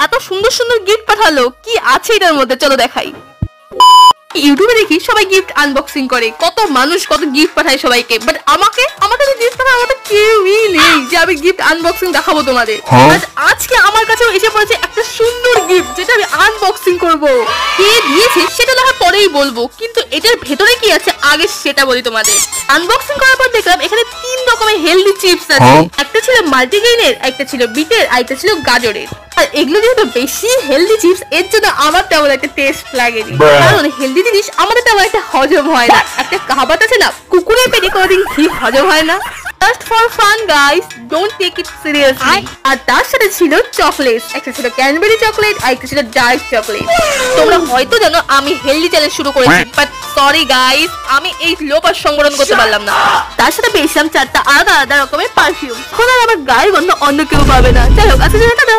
এত সুন্দর সুন্দর গিফট পাঠালো, কি আছে এটার মধ্যে চলো দেখাই। ইউটিউবে দেখি সবাই গিফট আনবক্সিং করে, কত মানুষ কত গিফট পাঠায় সবাইকে, বাট আমাকে গিফট পাঠায় আমার কেউই নেই যে আমি গিফট আনবক্সিং দেখাবো তোমাদের। আজকে আমার কাছেও এসে পড়েছে একটা সুন্দর গিফট যেটা আমি আনবক্সিং করব। কে দিয়েছে সেটা না পরেই বলবো, কিন্তু এটার ভেতরে কি আছে আগে সেটা বলি তোমাদের। আনবক্সিং করার পর দেখলাম এখানে 3 রকমের হেলদি চিপস আছে। একটা ছিল মাল্টিগ্রেইনের, একটা ছিল বিটের, আর একটা ছিল গাজরের। আর এগুলো যেহেতু বেশি হেলদি চিপস, এর জন্য আমার তেমন একটা টেস্ট লাগেনি, কারণ হেলদি জিনিস আমাদের তেমন একটা হজম হয় না। একটা কাহাবাত আছে না, কুকুরের পেটে কোনোদিন ঘি হজম হয় না। Just for fun guys, don't take it seriously. আর তার সাথে ছিল চকলেট, একটা ছিল ক্যানবেরি চকলেট আর একটা ছিল ডার্ক চকলেট। তোমরা হয়তো জানো আমি হেলদি চ্যালেঞ্জ শুরু করেছি, বাট সরি গাইস, আমি এই লোপার সংবরণ করতে পারলাম না। তার সাথে পেয়েছিলাম 4টা আলাদা আলাদা রকমের পারফিউম। এখন আর আমার গায়ের গন্ধ অন্য কেউ পাবে না। যাই হোক, আচ্ছা টাটা।